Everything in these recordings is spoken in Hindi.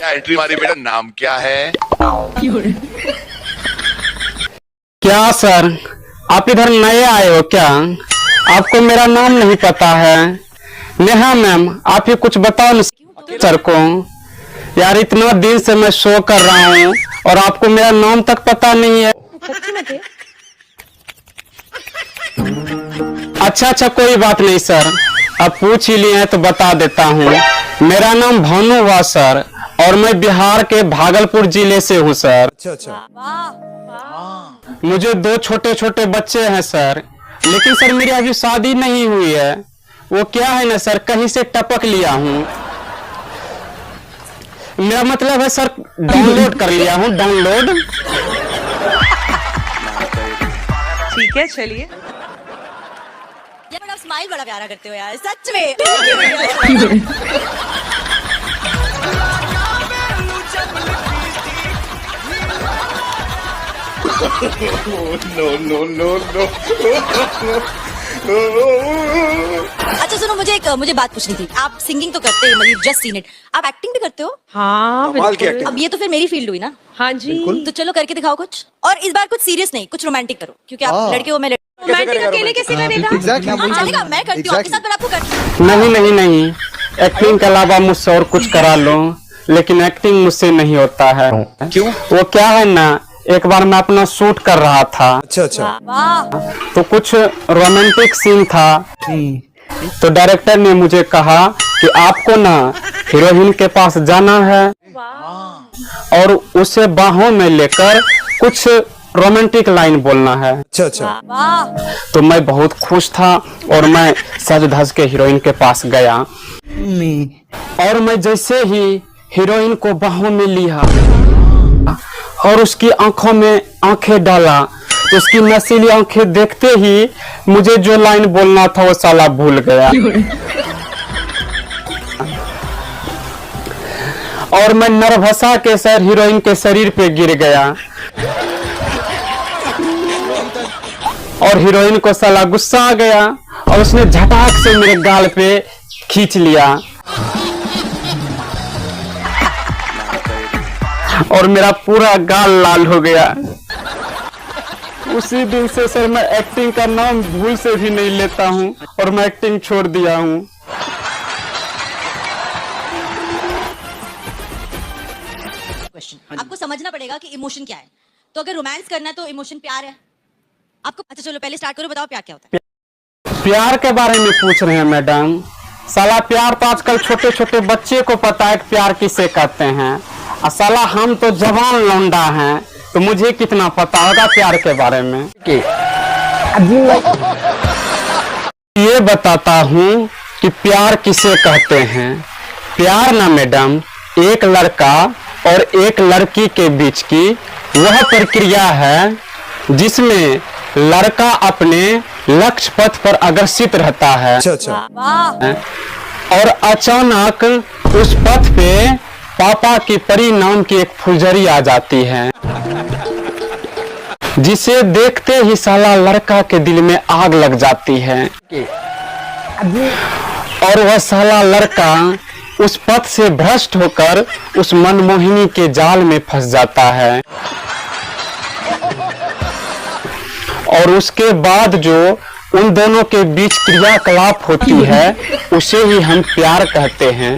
क्या एंट्री मारी बेटा, नाम क्या है? क्या सर, आप इधर नए आए हो क्या? आपको मेरा नाम नहीं पता है? नेहा मैम, आप ही कुछ बताओ न सर को। यार इतना दिन से मैं शो कर रहा हूँ और आपको मेरा नाम तक पता नहीं है। अच्छा, कोई बात नहीं सर, अब पूछ ही लिए हैं तो बता देता हूँ। मेरा नाम भानु हुआ सर, और मैं बिहार के भागलपुर जिले से हूँ सर। अच्छा। मुझे 2 छोटे छोटे बच्चे हैं सर, लेकिन सर मेरी अभी शादी नहीं हुई है। वो क्या है ना सर, कहीं से टपक लिया हूँ। मेरा मतलब है सर, डाउनलोड कर लिया हूँ, डाउनलोड। ठीक है, चलिए। यार आप स्माइल बड़ा प्यारा करते हो यार, सच में। अच्छा सुनो, मुझे बात पूछनी थी। आप सिंगिंग तो करते हैं, जस्ट सीन इट, आप एक्टिंग भी करते हो? हाँ बिल्कुल। अब ये तो फिर मेरी फील्ड हुई ना। हाँ जी, तो चलो करके दिखाओ कुछ, और इस बार कुछ सीरियस नहीं, कुछ रोमांटिक करो, क्योंकि आप लड़के हो, मैं रोमांटिक अकेले कैसे करेगा? चलेगा, मैं करती हूँ आपके साथ, पर आपको करना। नहीं, एक्टिंग के अलावा मुझसे और कुछ करा लो, लेकिन एक्टिंग मुझसे नहीं होता है। क्यों? वो क्या है ना, एक बार मैं अपना शूट कर रहा था। अच्छा। वाह। तो कुछ रोमांटिक सीन था, तो डायरेक्टर ने मुझे कहा कि आपको ना हीरोइन के पास जाना है और उसे बाहों में लेकर कुछ रोमांटिक लाइन बोलना है। अच्छा। वाह। तो मैं बहुत खुश था और मैं सज धज के हीरोइन के पास गया, और मैं जैसे ही हीरोइन को बाहों में लिया और उसकी आंखों में आंखें डाला, तो उसकी नशीली आंखें देखते ही मुझे जो लाइन बोलना था वो साला भूल गया। और मैं नरभसा के सर हीरोइन के शरीर पे गिर गया, और हीरोइन को साला गुस्सा आ गया और उसने झटाक से मेरे गाल पे खींच लिया, और मेरा पूरा गाल लाल हो गया। उसी दिन से सर मैं एक्टिंग का नाम भूल से भी नहीं लेता हूँ, और मैं एक्टिंग छोड़ दिया हूँ। आपको समझना पड़ेगा कि इमोशन क्या है। तो अगर रोमांस करना है तो इमोशन प्यार है आपको। अच्छा चलो पहले स्टार्ट करो, बताओ प्यार क्या होता है। प्यार के बारे में पूछ रहे हैं मैडम? साला प्यार तो आजकल छोटे छोटे बच्चे को पता है कि प्यार किसे कहते हैं, और साला हम तो जवान लौंडा हैं, तो मुझे कितना पता होगा प्यार के बारे में। ये बताता हूँ कि प्यार किसे कहते हैं। प्यार ना मैडम, एक लड़का और एक लड़की के बीच की वह प्रक्रिया है जिसमें लड़का अपने लक्ष्य पथ पर अग्रसित रहता है। अच्छा। और अचानक उस पथ पे पापा की परी नाम की एक फुलझड़ी आ जाती है, जिसे देखते ही साला लड़का के दिल में आग लग जाती है, और वह साला लड़का उस पथ से भ्रष्ट होकर उस मनमोहिनी के जाल में फंस जाता है। और उसके बाद जो उन दोनों के बीच क्रियाकलाप होती है उसे ही हम प्यार कहते हैं।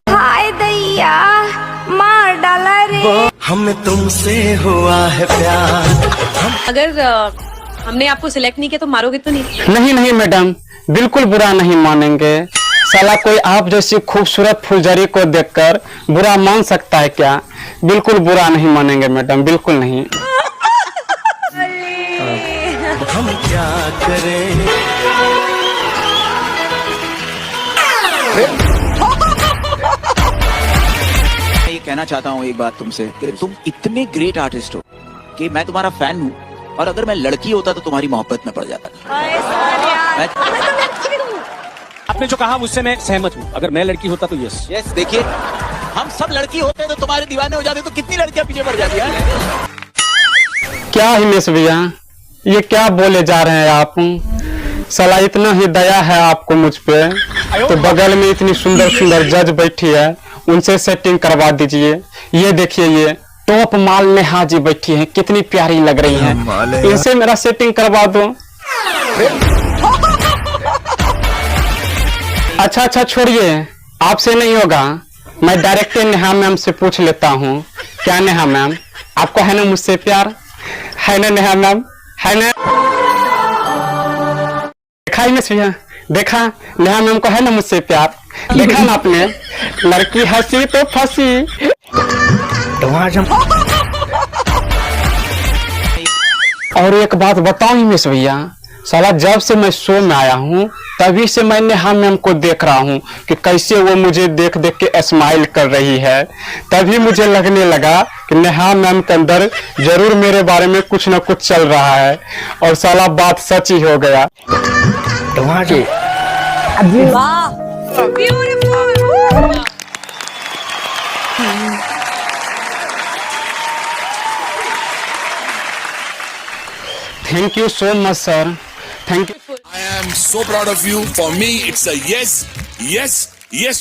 हाय दैया मार डाला रे, हमें तुमसे हुआ है प्यार। अगर हमने आपको सिलेक्ट नहीं किया तो मारोगे तो नहीं? नहीं मैडम, बिल्कुल बुरा नहीं मानेंगे। साला कोई आप जैसी खूबसूरत फुलझड़ी को देखकर बुरा मान सकता है क्या? बिल्कुल बुरा नहीं मानेंगे मैडम, बिल्कुल नहीं। हम क्या करें? मैं ये कहना चाहता हूँ एक बात तुमसे, कि तुम इतने ग्रेट आर्टिस्ट हो कि मैं तुम्हारा फैन हूँ, और अगर मैं लड़की होता तो तुम्हारी मोहब्बत में पड़ जाता। आपने जो कहा उससे मैं सहमत हूँ। अगर मैं लड़की होता तो यस। देखिए, हम सब लड़की होते हैं तो तुम्हारे दीवाने हो जाते, तो कितनी लड़कियां पीछे पड़ जाती हैं। क्या हिमेश भैया, ये क्या बोले जा रहे हैं आप? साला इतना ही दया है आपको मुझ पे, तो बगल में इतनी सुंदर सुंदर जज बैठी है, उनसे सेटिंग करवा दीजिए। ये देखिए, ये टॉप माल नेहा जी बैठी हैं, कितनी प्यारी लग रही हैं, इनसे मेरा सेटिंग करवा दो। अच्छा छोड़िए, आपसे नहीं होगा, मैं डायरेक्ट नेहा मैम से पूछ लेता हूँ। क्या नेहा मैम, आपको है ना मुझसे प्यार? है ना नेहा मैम, है ना? देखा ही ना, देखा नेहा मैम को है ना मुझसे प्यार? देखा ना आपने, लड़की हंसी तो फंसी। और एक बात बताऊं हिमेश भैया, साला जब से मैं शो में आया हूँ तभी से मैं नेहा मैम को देख रहा हूँ कि कैसे वो मुझे देख देख के स्माइल कर रही है। तभी मुझे लगने लगा कि नेहा मैम के अंदर जरूर मेरे बारे में कुछ न कुछ चल रहा है, और साला बात सच ही हो गया। Thank you so much, sir. Thank you. I am so proud of you. For me, it's a yes, yes, yes.